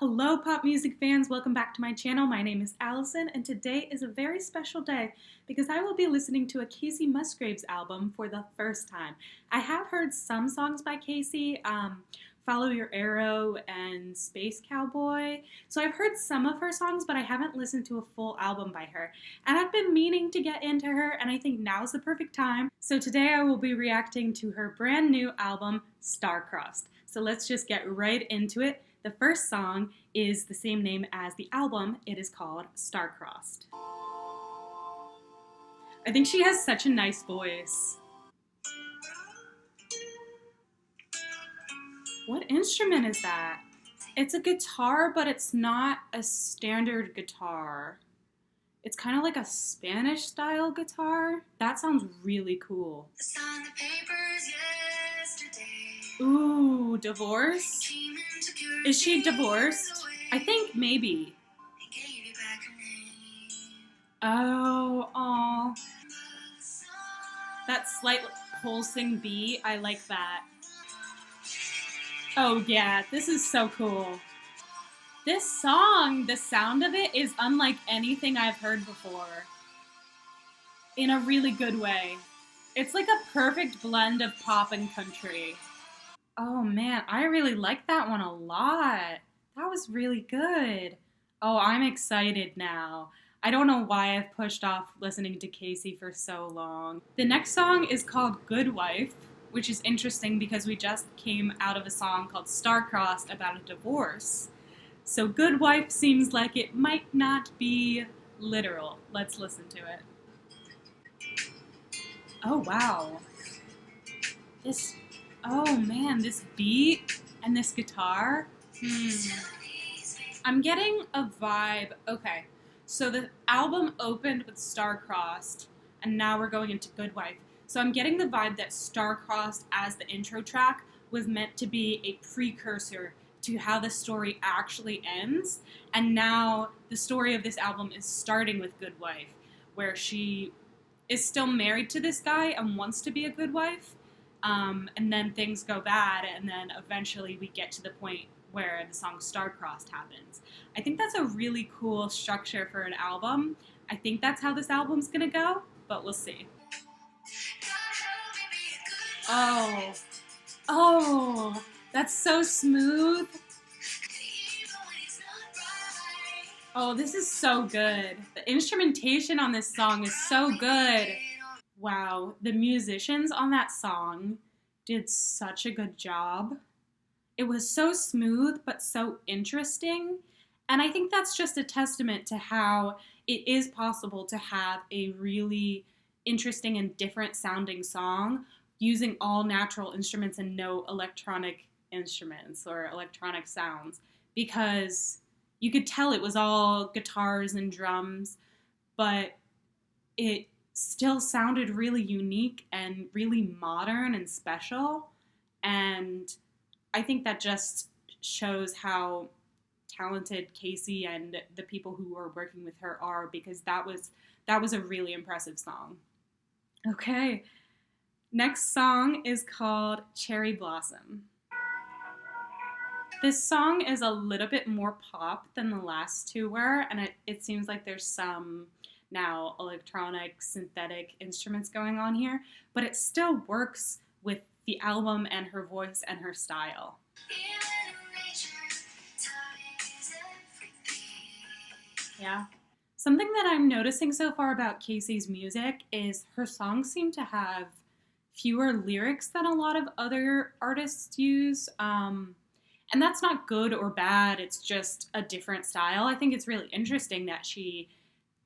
Hello pop music fans, welcome back to my channel. My name is Allison and today is a very special day because I will be listening to a Kacey Musgraves album for the first time. I have heard some songs by Kacey, Follow Your Arrow and Space Cowboy. So I've heard some of her songs, but I haven't listened to a full album by her. And I've been meaning to get into her and I think now's the perfect time. So today I will be reacting to her brand new album, Star-Crossed. So let's just get right into it. The first song is the same name as the album. It is called Star-Crossed. I think she has such a nice voice. What instrument is that? It's a guitar, but it's not a standard guitar. It's kind of like a Spanish style guitar. That sounds really cool. Ooh, divorce? Is she divorced? I think maybe. Oh, aw. That slight pulsing beat, I like that. Oh yeah, this is so cool. This song, the sound of it is unlike anything I've heard before. In a really good way. It's like a perfect blend of pop and country. Oh man, I really like that one a lot. That was really good. Oh, I'm excited now. I don't know why I've pushed off listening to Kacey for so long. The next song is called Good Wife, which is interesting because we just came out of a song called Star-Crossed about a divorce. So Good Wife seems like it might not be literal. Let's listen to it. Oh wow. Oh man, this beat and this guitar. I'm getting a vibe. Okay, so the album opened with Star-Crossed, and now we're going into Good Wife. So I'm getting the vibe that Star-Crossed as the intro track was meant to be a precursor to how the story actually ends, and now the story of this album is starting with Good Wife, where she is still married to this guy and wants to be a good wife. And then things go bad, and then eventually we get to the point where the song Star-Crossed happens. I think that's a really cool structure for an album. I think that's how this album's gonna go, but we'll see. Oh, that's so smooth. Oh, this is so good. The instrumentation on this song is so good. Wow, the musicians on that song did such a good job. It was so smooth, but so interesting. And I think that's just a testament to how it is possible to have a really interesting and different sounding song using all natural instruments and no electronic instruments or electronic sounds. Because you could tell it was all guitars and drums, but it still sounded really unique and really modern and special. And I think that just shows how talented Kacey and the people who are working with her are, because that was a really impressive song. Okay, next song is called Cherry Blossom. This song is a little bit more pop than the last two were, and it seems like there's some now electronic synthetic instruments going on here, but it still works with the album and her voice and her style. Yeah. Something that I'm noticing so far about Kacey's music is her songs seem to have fewer lyrics than a lot of other artists use. And that's not good or bad, it's just a different style. I think it's really interesting that she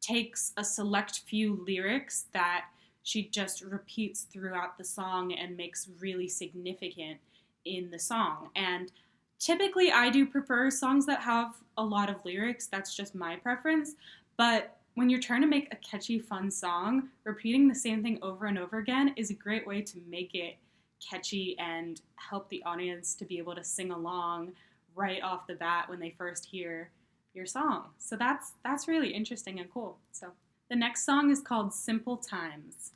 takes a select few lyrics that she just repeats throughout the song and makes really significant in the song. And typically I do prefer songs that have a lot of lyrics. That's just my preference. But when you're trying to make a catchy, fun song, repeating the same thing over and over again is a great way to make it catchy and help the audience to be able to sing along right off the bat when they first hear your song. So that's really interesting and cool. So the next song is called Simple Times.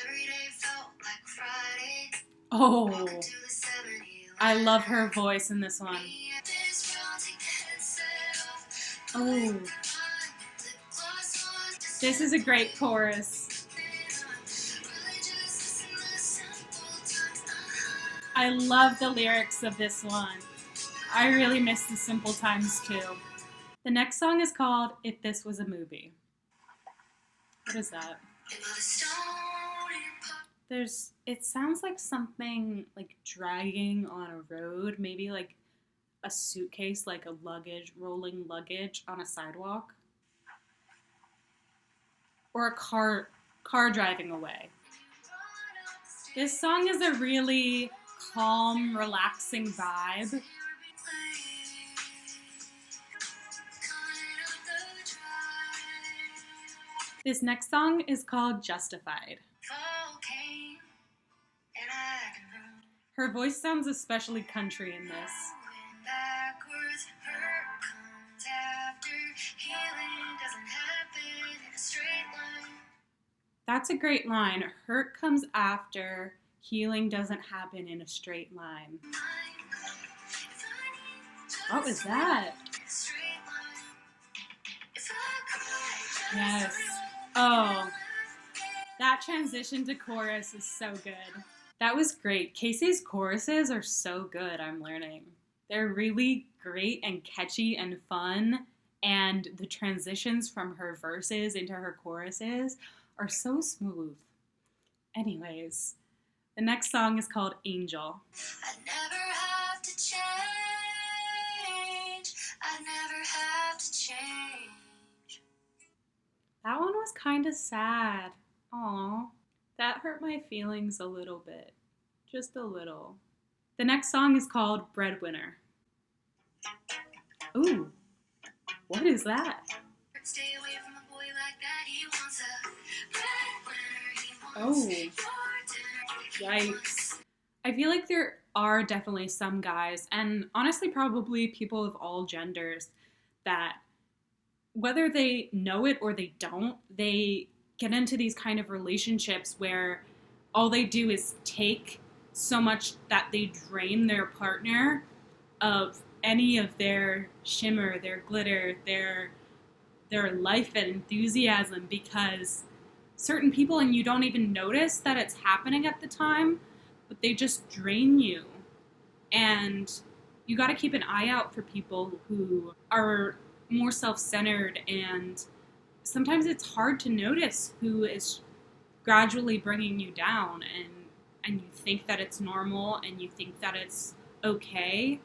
Every day felt like Friday. Oh, I love her voice in this one. Oh, this is a great chorus. I love the lyrics of this one. I really miss the simple times too. The next song is called If This Was a Movie. What is that? It sounds like something like dragging on a road, maybe like a suitcase, like a rolling luggage on a sidewalk. Or a car driving away. This song is a really calm, relaxing vibe. This next song is called Justified. Her voice sounds especially country in this. That's a great line. Hurt comes after, healing doesn't happen in a straight line. What was that? Yes. Oh, that transition to chorus is so good. That was great. Kacey's choruses are so good, I'm learning. They're really great and catchy and fun, and the transitions from her verses into her choruses are so smooth. Anyways, the next song is called Angel. I never have to change. I never have to change. That one was kind of sad. Aww. That hurt my feelings a little bit. Just a little. The next song is called Breadwinner. Ooh, what is that? Stay away from a boy like that. He wants a breadwinner. Oh, yikes. I feel like there are definitely some guys, and honestly probably people of all genders, that whether they know it or they don't, they get into these kind of relationships where all they do is take so much that they drain their partner of any of their shimmer, their glitter, their life and enthusiasm, because certain people, and you don't even notice that it's happening at the time, but they just drain you. And you got to keep an eye out for people who are more self-centered, and sometimes it's hard to notice who is gradually bringing you down, and you think that it's normal and you think that it's okay,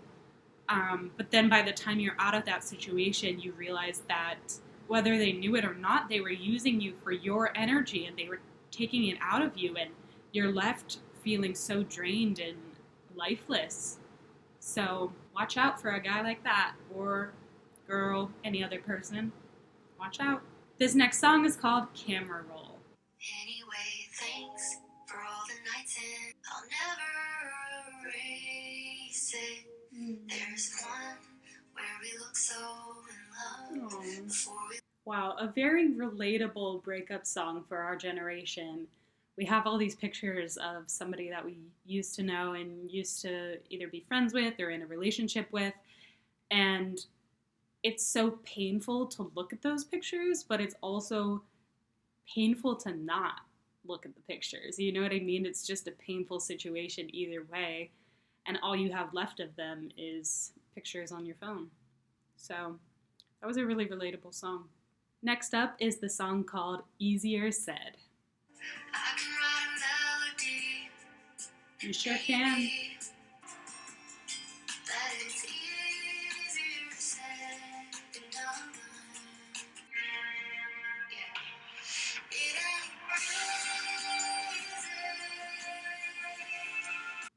but then by the time you're out of that situation, you realize that whether they knew it or not, they were using you for your energy, and they were taking it out of you, and you're left feeling so drained and lifeless. So watch out for a guy like that, or girl, any other person. Watch out. This next song is called Camera Roll. Anyway, thanks for all the nights in. I'll never erase it. There's one where we look so in love before we... Wow, a very relatable breakup song for our generation. We have all these pictures of somebody that we used to know and used to either be friends with or in a relationship with, and it's so painful to look at those pictures, but it's also painful to not look at the pictures. You know what I mean? It's just a painful situation either way, and all you have left of them is pictures on your phone. So that was a really relatable song. Next up is the song called Easier Said. I can write a melody. You sure can.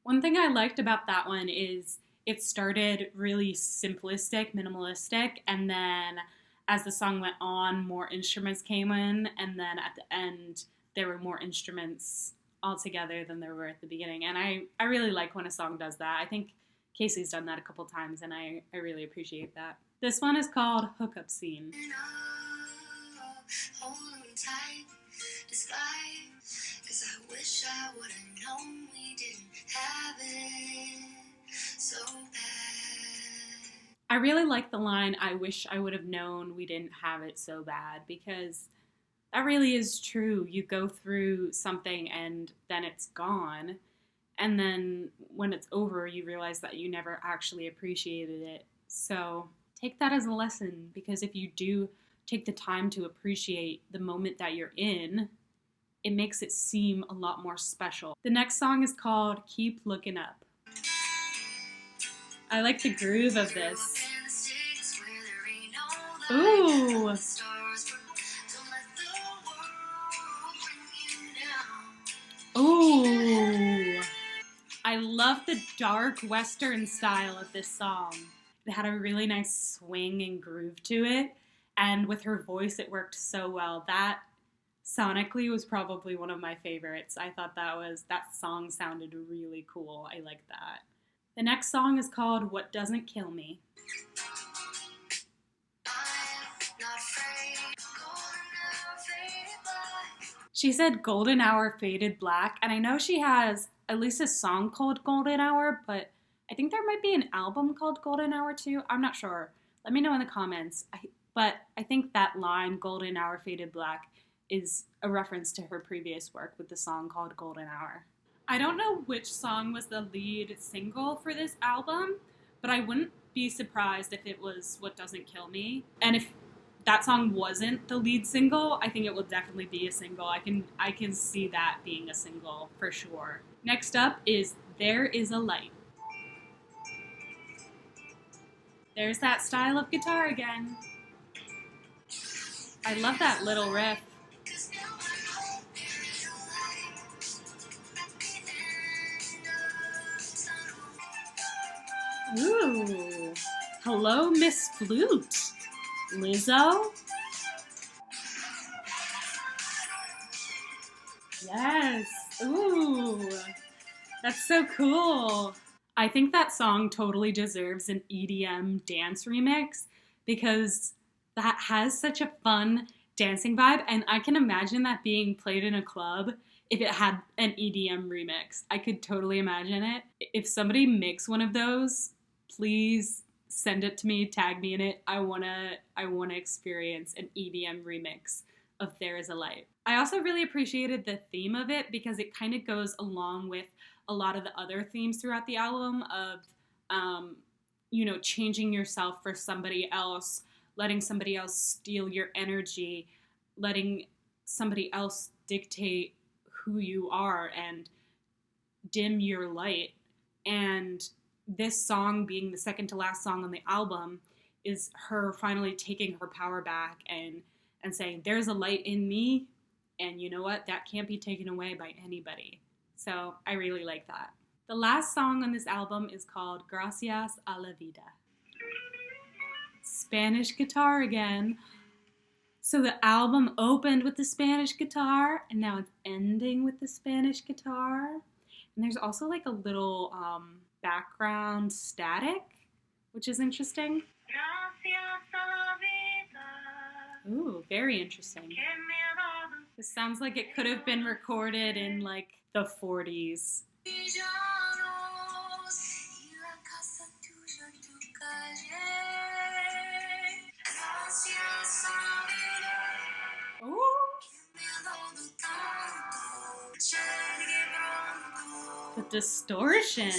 One thing I liked about that one is it started really simplistic, minimalistic, and then as the song went on, more instruments came in, and then at the end, there were more instruments altogether than there were at the beginning. And I really like when a song does that. I think Kacey's done that a couple times, and I really appreciate that. This one is called Hookup Scene. Hold on tight, despite, 'cause I wish I would have known we didn't have it so bad. I really like the line, I wish I would have known we didn't have it so bad, because that really is true. You go through something and then it's gone. And then when it's over, you realize that you never actually appreciated it. So take that as a lesson, because if you do take the time to appreciate the moment that you're in, it makes it seem a lot more special. The next song is called Keep Looking Up. I like the groove of this. Ooh. Ooh. I love the dark western style of this song. It had a really nice swing and groove to it, and with her voice it worked so well. That sonically was probably one of my favorites. I thought that song sounded really cool. I like that. The next song is called What Doesn't Kill Me. She said Golden Hour Faded Black, and I know she has at least a song called Golden Hour, but I think there might be an album called Golden Hour too. I'm not sure. Let me know in the comments. But I think that line, Golden Hour Faded Black, is a reference to her previous work with the song called Golden Hour. I don't know which song was the lead single for this album, but I wouldn't be surprised if it was What Doesn't Kill Me. And if that song wasn't the lead single, I think it will definitely be a single. I can see that being a single for sure. Next up is There Is a Light. There's that style of guitar again. I love that little riff. Ooh. Hello, Miss Flute. Lizzo? Yes. Ooh. That's so cool. I think that song totally deserves an EDM dance remix, because that has such a fun dancing vibe, and I can imagine that being played in a club if it had an EDM remix. I could totally imagine it. If somebody makes one of those, please send it to me, tag me in it. I wanna experience an EDM remix of There Is a Light. I also really appreciated the theme of it, because it kind of goes along with a lot of the other themes throughout the album of, changing yourself for somebody else, letting somebody else steal your energy, letting somebody else dictate who you are and dim your light. And this song, being the second to last song on the album, is her finally taking her power back and saying, there's a light in me, and you know what? That can't be taken away by anybody. So I really like that. The last song on this album is called Gracias a la Vida. Spanish guitar again. So the album opened with the Spanish guitar, and now it's ending with the Spanish guitar. And there's also like a little background static, which is interesting. Ooh, very interesting. This sounds like it could have been recorded in like the 40s. Ooh. The distortion.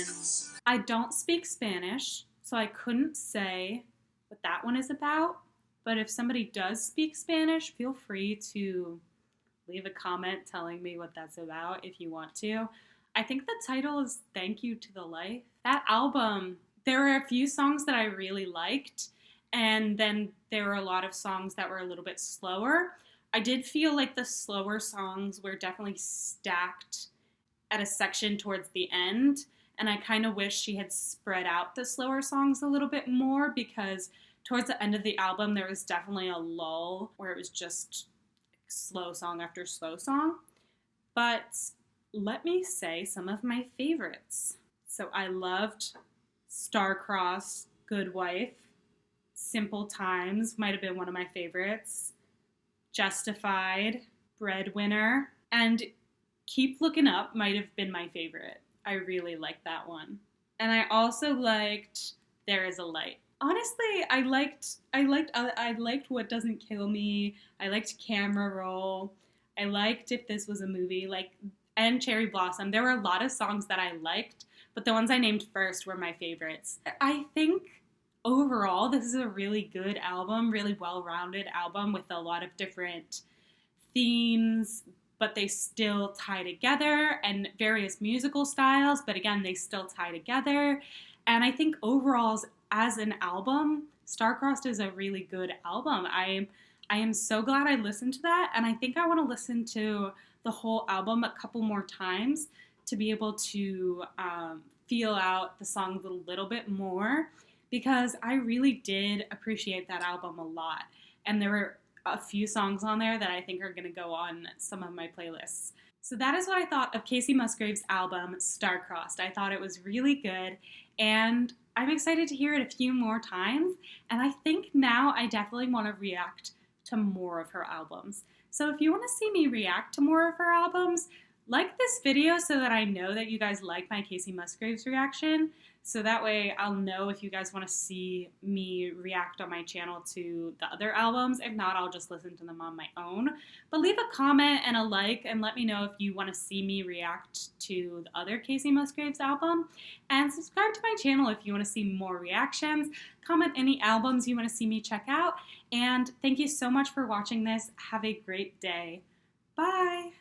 I don't speak Spanish, so I couldn't say what that one is about. But if somebody does speak Spanish, feel free to leave a comment telling me what that's about if you want to. I think the title is Thank You to the Life. That album, there were a few songs that I really liked, and then there were a lot of songs that were a little bit slower. I did feel like the slower songs were definitely stacked at a section towards the end, and I kind of wish she had spread out the slower songs a little bit more, because towards the end of the album there was definitely a lull where it was just slow song after slow song. But let me say some of my favorites. So I loved Star-Crossed, Good Wife, Simple Times might have been one of my favorites, Justified, Breadwinner, and Keep Looking Up might have been my favorite. I really liked that one. And I also liked There Is a Light. Honestly, I liked What Doesn't Kill Me. I liked Camera Roll. I liked If This Was a Movie, and Cherry Blossom. There were a lot of songs that I liked, but the ones I named first were my favorites. I think overall this is a really good album, really well-rounded album with a lot of different themes, but they still tie together, and various musical styles, but again, they still tie together. And I think overall, as an album, Starcrossed is a really good album. I am so glad I listened to that, and I think I want to listen to the whole album a couple more times to be able to feel out the songs a little bit more, because I really did appreciate that album a lot. And there were a few songs on there that I think are going to go on some of my playlists. So that is what I thought of Kacey Musgraves' album, Starcrossed. I thought it was really good, and I'm excited to hear it a few more times, and I think now I definitely want to react to more of her albums. So if you want to see me react to more of her albums, like this video so that I know that you guys like my Kacey Musgraves reaction. So that way I'll know if you guys want to see me react on my channel to the other albums. If not, I'll just listen to them on my own. But leave a comment and a like and let me know if you want to see me react to the other Kacey Musgraves album. And subscribe to my channel if you want to see more reactions. Comment any albums you want to see me check out. And thank you so much for watching this. Have a great day. Bye!